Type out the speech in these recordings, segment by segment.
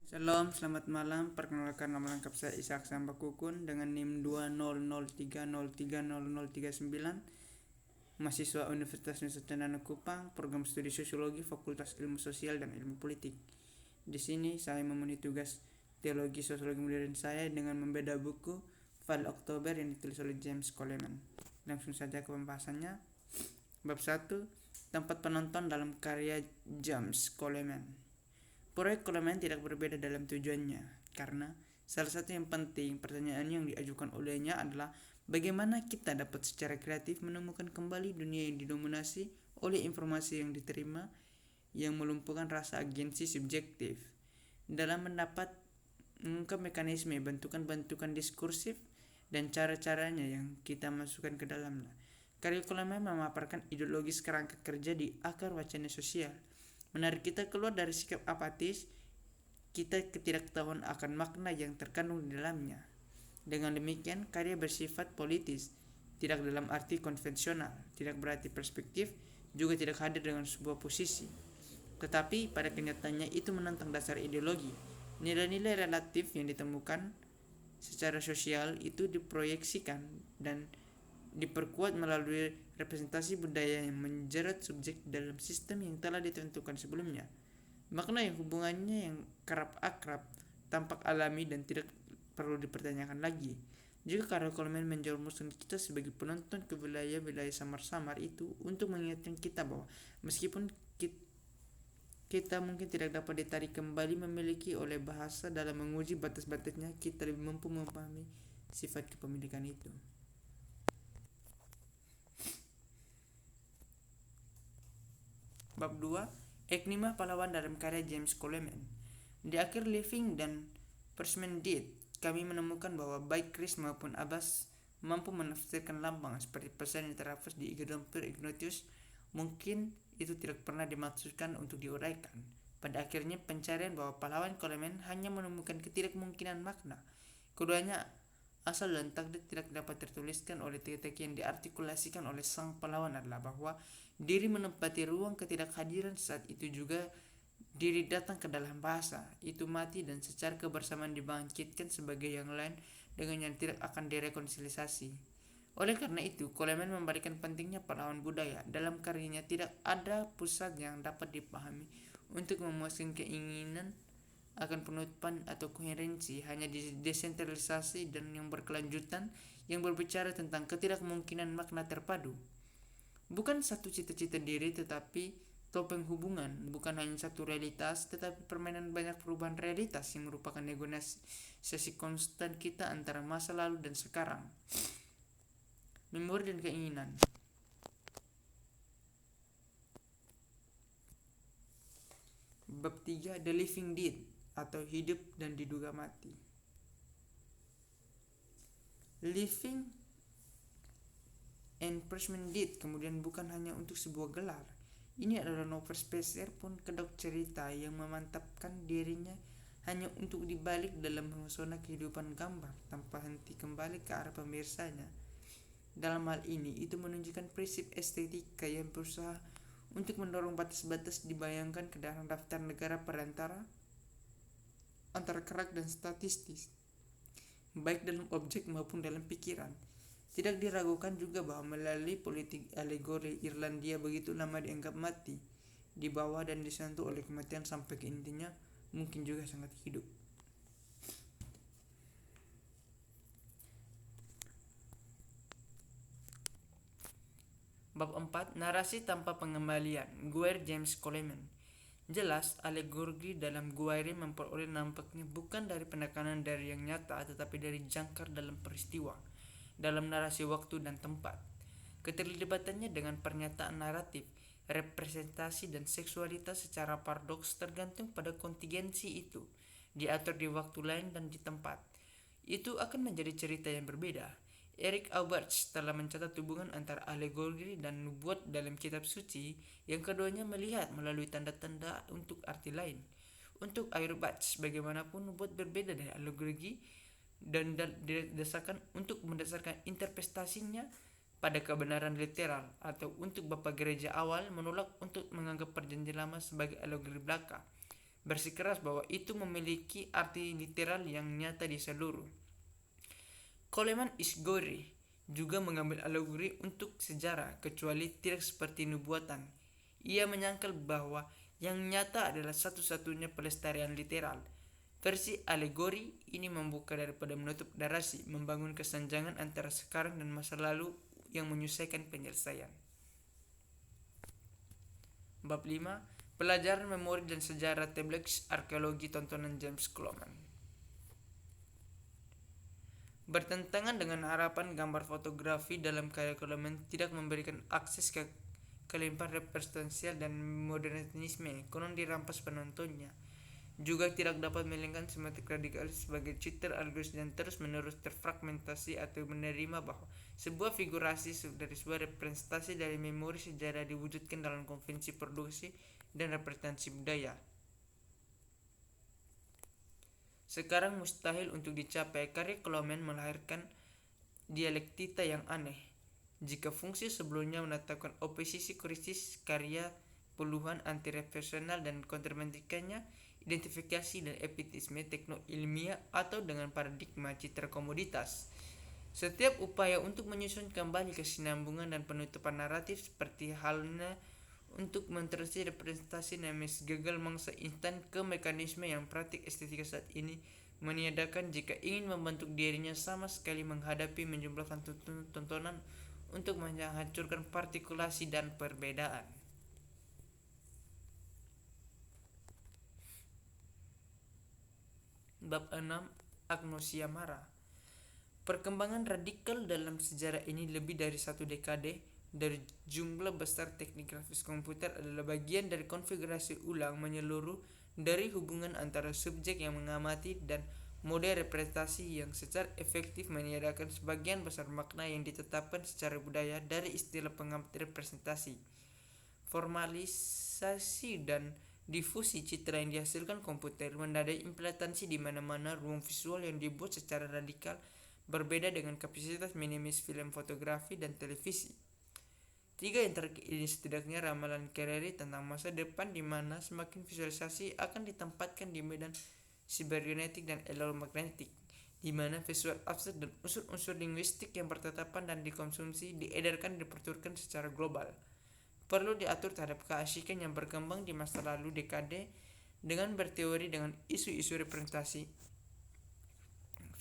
Shalom, selamat malam. Perkenalkan nama lengkap saya Ishak Sambakukun dengan NIM 2003030039, mahasiswa Universitas Nusa Cendana Kupang, program studi Sosiologi, Fakultas Ilmu Sosial dan Ilmu Politik. Di sini saya memenuhi tugas Teologi Sosiologi Modern saya dengan membedah buku File Oktober yang ditulis oleh James Coleman. Langsung saja ke pembahasannya. Bab 1, tempat penonton dalam karya James Coleman. Proyek Coleman tidak berbeda dalam tujuannya, karena salah satu yang penting pertanyaan yang diajukan olehnya adalah bagaimana kita dapat secara kreatif menemukan kembali dunia yang didominasi oleh informasi yang diterima yang melumpuhkan rasa agensi subjektif. Dalam mendapat mengungkap mekanisme bentukan-bentukan diskursif dan cara-caranya yang kita masukkan ke dalamnya. Karya Coleman memaparkan ideologis kerangka kerja di akar wacana sosial, menarik kita keluar dari sikap apatis kita ketidaktahuan akan makna yang terkandung di dalamnya. Dengan demikian, karya bersifat politis, tidak dalam arti konvensional, tidak berarti perspektif, juga tidak hadir dengan sebuah posisi. Tetapi pada kenyataannya itu menentang dasar ideologi. Nilai-nilai relatif yang ditemukan secara sosial itu diproyeksikan dan diperkuat melalui representasi budaya yang menjerat subjek dalam sistem yang telah ditentukan sebelumnya. Makna yang hubungannya yang kerap akrab, tampak alami dan tidak perlu dipertanyakan lagi. Jika karya Coleman menjerumuskan kita sebagai penonton ke wilayah-wilayah samar-samar itu untuk mengingatkan kita bahwa meskipun kita mungkin tidak dapat ditarik kembali memiliki oleh bahasa dalam menguji batas-batasnya, kita lebih mampu memahami sifat kepemilikan itu. Bab 2, Enigma pahlawan dalam karya James Coleman. Di akhir Living dan Parchment Deed, kami menemukan bahwa baik Chris maupun Abbas mampu menafsirkan lambang seperti pesan yang terhapus di Ignatius Ignatius. Mungkin itu tidak pernah dimaksudkan untuk diuraikan. Pada akhirnya pencarian bahwa pahlawan Coleman hanya menemukan ketidakmungkinan makna. Keduanya asal dan takdir tidak dapat tertuliskan oleh teka-teki yang diartikulasikan oleh sang pahlawan adalah bahwa diri menempati ruang ketidakhadiran saat itu juga diri datang ke dalam bahasa, itu mati dan secara kebersamaan dibangkitkan sebagai yang lain dengan yang tidak akan direkonsiliasi. Oleh karena itu, Coleman memberikan pentingnya pahlawan budaya. Dalam karyanya tidak ada pusat yang dapat dipahami untuk memuaskan keinginan akan penutupan atau koherensi, hanya desentralisasi dan yang berkelanjutan yang berbicara tentang ketidakmungkinan makna terpadu. Bukan satu cita-cita diri tetapi topeng hubungan, bukan hanya satu realitas tetapi permainan banyak perubahan realitas yang merupakan negosiasi konstan kita antara masa lalu dan sekarang, memori dan keinginan. Bab 3, The Living Dead atau hidup dan diduga mati. Living and Parchment Deed kemudian bukan hanya untuk sebuah gelar. Ini adalah novel spesial pun kedok cerita yang memantapkan dirinya hanya untuk dibalik dalam mempesona kehidupan gambar tanpa henti kembali ke arah pemirsanya. Dalam hal ini, itu menunjukkan prinsip estetika yang berusaha untuk mendorong batas-batas dibayangkan ke dalam daftar negara perantara antara kerak dan statistis, baik dalam objek maupun dalam pikiran. Tidak diragukan juga bahwa melalui politik alegori Irlandia begitu lama dianggap mati, di bawah dan disentuh oleh kematian sampai ke intinya mungkin juga sangat hidup. Bab 4, Narasi tanpa pengembalian, Guer James Coleman. Jelas, alegori dalam Guaire memperoleh nampaknya bukan dari penekanan dari yang nyata tetapi dari jangkar dalam peristiwa, dalam narasi waktu dan tempat. Keterlibatannya dengan pernyataan naratif, representasi dan seksualitas secara paradoks tergantung pada kontingensi itu, diatur di waktu lain dan di tempat. Itu akan menjadi cerita yang berbeda. Eric Auerbach telah mencatat hubungan antara alegori dan nubuat dalam kitab suci yang keduanya melihat melalui tanda-tanda untuk arti lain. Untuk Auerbach, bagaimanapun nubuat berbeda dari alegori dan didasarkan untuk mendasarkan interpretasinya pada kebenaran literal, atau untuk Bapak Gereja awal menolak untuk menganggap perjanjian lama sebagai alegori belaka. bersikeras bahwa itu memiliki arti literal yang nyata di seluruh. Coleman Isgore juga mengambil alegori untuk sejarah, kecuali tidak seperti nubuatan. Ia menyangkal bahwa yang nyata adalah satu-satunya pelestarian literal. Versi alegori ini membuka daripada menutup narasi, membangun kesenjangan antara sekarang dan masa lalu yang menyelesaikan penyelesaian. Bab 5. Pelajaran memori dan sejarah Tablex Arkeologi tontonan James Coleman. Bertentangan dengan harapan, gambar fotografi dalam karya Coleman tidak memberikan akses ke kelimpahan representasial dan modernisme, konon dirampas penontonnya. Juga tidak dapat melengkapi semiotik radikal sebagai Twitter algoritma dan terus-menerus terfragmentasi atau menerima bahwa sebuah figurasi dari sebuah representasi dari memori sejarah diwujudkan dalam konvensi produksi dan representasi budaya. Sekarang mustahil untuk dicapai. Karya Coleman melahirkan dialektika yang aneh. Jika fungsi sebelumnya menetapkan oposisi kritis karya puluhan anti-represional dan kontrametrikanya, identifikasi dan epitisme tekno-ilmiah atau dengan paradigma citra komoditas. Setiap upaya untuk menyusun kembali kesinambungan dan penutupan naratif seperti halnya untuk menteruskan representasi Nemes gagal mangsa instan ke mekanisme yang praktik estetika saat ini meniadakan jika ingin membentuk dirinya sama sekali menghadapi menjumlahkan tontonan untuk menghancurkan partikulasi dan perbedaan. Bab 6. Agnosia Mara. Perkembangan radikal dalam sejarah ini lebih dari satu dekade dari jumlah besar teknik grafis komputer adalah bagian dari konfigurasi ulang menyeluruh dari hubungan antara subjek yang mengamati dan model representasi yang secara efektif meniadakan sebagian besar makna yang ditetapkan secara budaya dari istilah pengamati representasi. Formalisasi dan difusi citra yang dihasilkan komputer menandai implementasi di mana-mana ruang visual yang dibuat secara radikal berbeda dengan kapasitas minimis film fotografi dan televisi. Tiga yang ini setidaknya ramalan Carrere tentang masa depan di mana semakin visualisasi akan ditempatkan di medan sibernetik dan elektromagnetik, di mana visual abstrak dan unsur-unsur linguistik yang bertetapan dan dikonsumsi, diedarkan dan dipertuturkan secara global. Perlu diatur terhadap keasikan yang berkembang di masa lalu dekade dengan berteori dengan isu-isu representasi,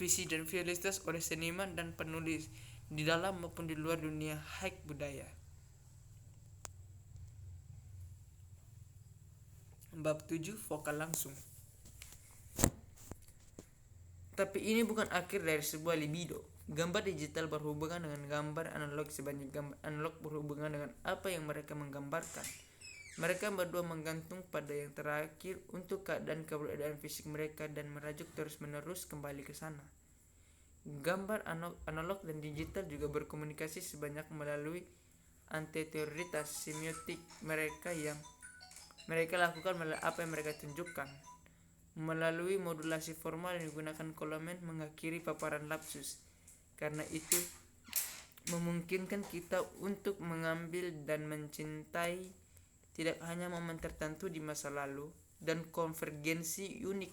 visi dan visualitas oleh seniman dan penulis di dalam maupun di luar dunia high budaya. Bab 7. Vokal langsung. Tapi ini bukan akhir dari sebuah libido. Gambar digital berhubungan dengan gambar analog sebanyak gambar analog berhubungan dengan apa yang mereka menggambarkan. Mereka berdua menggantung pada yang terakhir untuk keadaan fisik mereka dan merajuk terus-menerus kembali ke sana. Gambar analog dan digital juga berkomunikasi sebanyak melalui anterioritas semiotik mereka yang mereka lakukan melalui apa yang mereka tunjukkan. Melalui modulasi formal yang digunakan Coleman mengakhiri paparan lapsus. Karena itu memungkinkan kita untuk mengambil dan mencintai tidak hanya momen tertentu di masa lalu dan konvergensi unik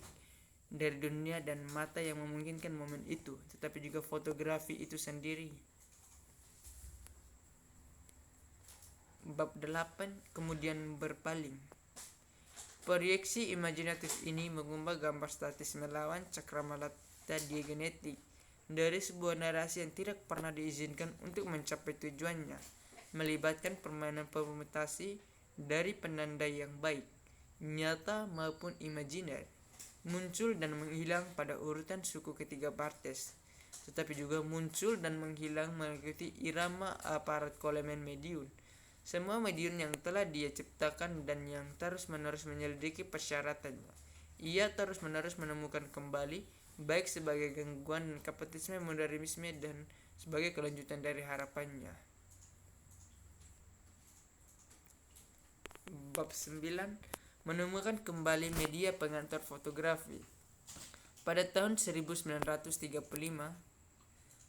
dari dunia dan mata yang memungkinkan momen itu, tetapi juga fotografi itu sendiri. Bab 8. Kemudian berpaling. Proyeksi imajinatif ini mengubah gambar statis melawan cakramata diagenetik dari sebuah narasi yang tidak pernah diizinkan untuk mencapai tujuannya, melibatkan permainan permutasi dari penanda yang baik, nyata maupun imajiner, muncul dan menghilang pada urutan suku ketiga Barthes, tetapi juga muncul dan menghilang mengikuti irama aparat Coleman medium. Semua medium yang telah dia ciptakan dan yang terus-menerus menyelidiki persyaratannya. Ia terus-menerus menemukan kembali baik sebagai gangguan dan kapasitisme modernisme dan sebagai kelanjutan dari harapannya. Bab 9. Menemukan kembali media pengantar fotografi. Pada tahun 1935,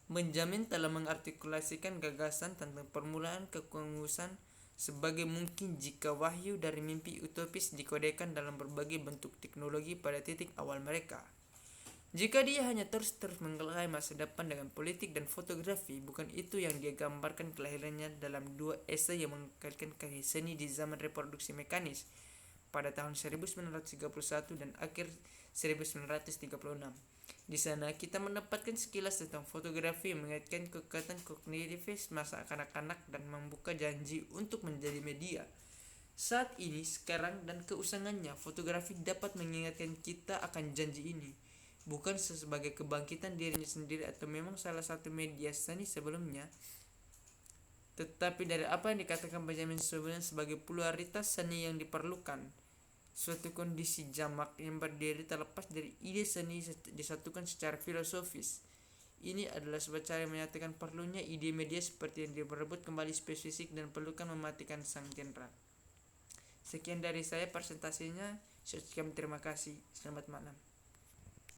Benjamin telah mengartikulasikan gagasan tentang permulaan kekongusan sebagai mungkin jika wahyu dari mimpi utopis dikodekan dalam berbagai bentuk teknologi pada titik awal mereka. Jika dia hanya terus menggelai masa depan dengan politik dan fotografi, bukan itu yang dia gambarkan kelahirannya dalam dua esai yang mengkaitkan karya seni di zaman reproduksi mekanis pada tahun 1931 dan akhir 1936. Di sana kita mendapatkan sekilas tentang fotografi yang mengaitkan kekuatan kognitivis masa kanak-kanak dan membuka janji untuk menjadi media. Saat ini, sekarang, dan keusangannya, fotografi dapat mengingatkan kita akan janji ini. Bukan sebagai kebangkitan dirinya sendiri atau memang salah satu media seni sebelumnya, tetapi dari apa yang dikatakan Benjamin Soulin sebagai pluralitas seni yang diperlukan, suatu kondisi jamak yang berdiri terlepas dari ide seni disatukan secara filosofis. Ini adalah sebuah cara yang menyatakan perlunya ide media seperti yang direbut kembali spesifik dan perlukan mematikan sang genre. Sekian dari saya presentasinya. Sekian, terima kasih. Selamat malam.